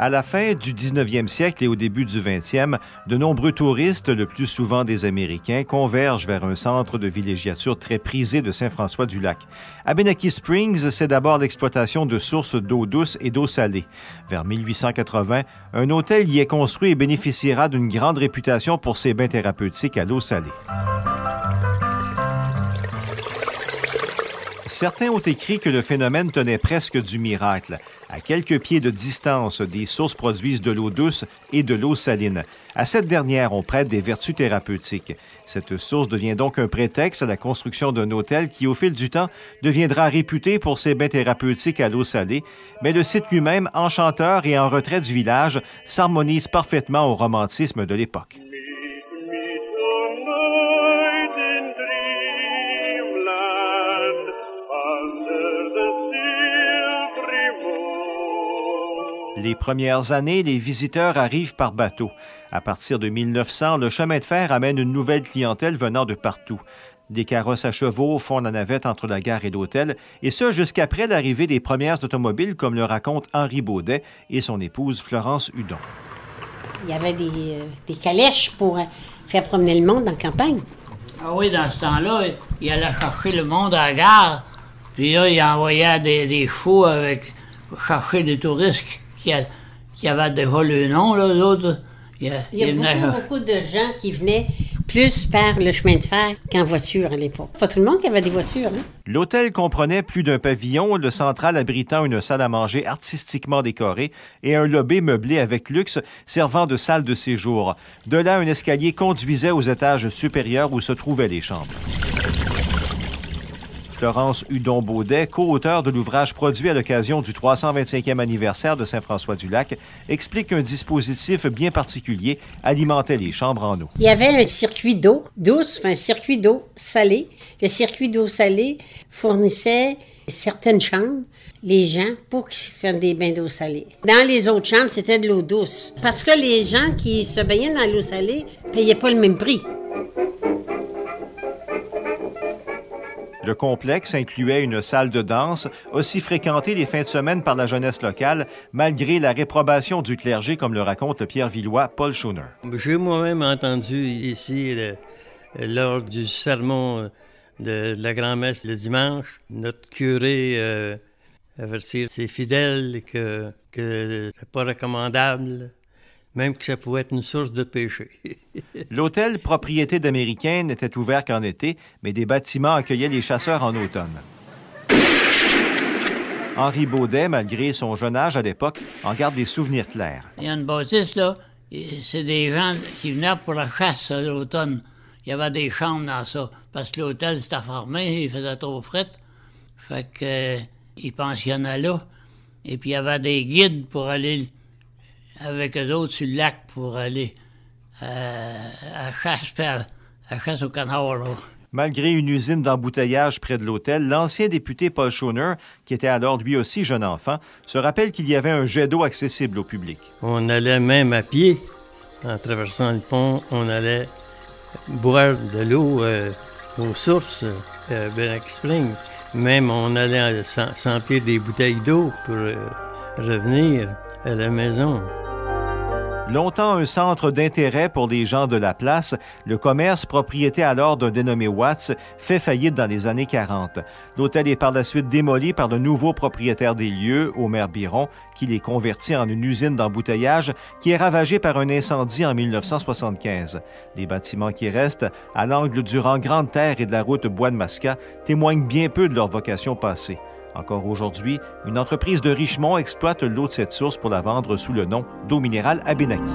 À la fin du 19e siècle et au début du 20e, de nombreux touristes, le plus souvent des Américains, convergent vers un centre de villégiature très prisé de Saint-François-du-Lac. Abenaki Springs, c'est d'abord l'exploitation de sources d'eau douce et d'eau salée. Vers 1880, un hôtel y est construit et bénéficiera d'une grande réputation pour ses bains thérapeutiques à l'eau salée. Certains ont écrit que le phénomène tenait presque du miracle. À quelques pieds de distance, des sources produisent de l'eau douce et de l'eau saline. À cette dernière, on prête des vertus thérapeutiques. Cette source devient donc un prétexte à la construction d'un hôtel qui, au fil du temps, deviendra réputé pour ses bains thérapeutiques à l'eau salée. Mais le site lui-même, enchanteur et en retrait du village, s'harmonise parfaitement au romantisme de l'époque. Les premières années, les visiteurs arrivent par bateau. À partir de 1900, le chemin de fer amène une nouvelle clientèle venant de partout. Des carrosses à chevaux font la navette entre la gare et l'hôtel, et ce jusqu'après l'arrivée des premières automobiles, comme le raconte Henri Baudet et son épouse Florence Hudon. Il y avait des calèches pour faire promener le monde en campagne. Ah oui, dans ce temps-là, il allait chercher le monde à la gare, puis là, il envoyait des chevaux pour chercher des touristes qui avaient déjà le nom, là, d'autres. Il y a beaucoup de gens qui venaient plus par le chemin de fer qu'en voiture à l'époque. Pas tout le monde qui avait des voitures. Hein? L'hôtel comprenait plus d'un pavillon, le central abritant une salle à manger artistiquement décorée et un lobby meublé avec luxe servant de salle de séjour. De là, un escalier conduisait aux étages supérieurs où se trouvaient les chambres. Florence Hudon-Baudet, co-auteur de l'ouvrage produit à l'occasion du 325e anniversaire de Saint-François-du-Lac, explique qu'un dispositif bien particulier alimentait les chambres en eau. Il y avait un circuit d'eau douce, un circuit d'eau salée. Le circuit d'eau salée fournissait certaines chambres, les gens, pour qu'ils fassent des bains d'eau salée. Dans les autres chambres, c'était de l'eau douce. Parce que les gens qui se baignaient dans l'eau salée ne payaient pas le même prix. Le complexe incluait une salle de danse, aussi fréquentée les fins de semaine par la jeunesse locale, malgré la réprobation du clergé, comme le raconte le Pierre-Villois Paul Schoner. J'ai moi-même entendu ici, lors du sermon de la grand-messe le dimanche, notre curé avertir ses fidèles que c'est pas recommandable, même que ça pouvait être une source de péché. L'hôtel, propriété d'Américains, n'était ouvert qu'en été, mais des bâtiments accueillaient les chasseurs en automne. Henri Baudet, malgré son jeune âge à l'époque, en garde des souvenirs clairs. Il y a une bâtisse, là, c'est des gens qui venaient pour la chasse l'automne. Il y avait des chambres dans ça, parce que l'hôtel c'était fermé, il faisait trop fret. Fait qu'ils pensionnaient là. Et puis il y avait des guides pour aller avec eux autres sur le lac pour aller à chasse au canard, là. Malgré une usine d'embouteillage près de l'hôtel, l'ancien député Paul Schoner, qui était alors lui aussi jeune enfant, se rappelle qu'il y avait un jet d'eau accessible au public. On allait même à pied, en traversant le pont, on allait boire de l'eau aux sources, Abenaki Springs. Même on allait s'emplir des bouteilles d'eau pour revenir à la maison. Longtemps un centre d'intérêt pour les gens de la place, le commerce, propriété alors d'un dénommé Watts, fait faillite dans les années 40. L'hôtel est par la suite démoli par le nouveau propriétaire des lieux, Omer Biron, qui les convertit en une usine d'embouteillage qui est ravagée par un incendie en 1975. Les bâtiments qui restent, à l'angle du rang Grande Terre et de la route Bois-de-Masca, témoignent bien peu de leur vocation passée. Encore aujourd'hui, une entreprise de Richemont exploite l'eau de cette source pour la vendre sous le nom d'eau minérale Abenaki.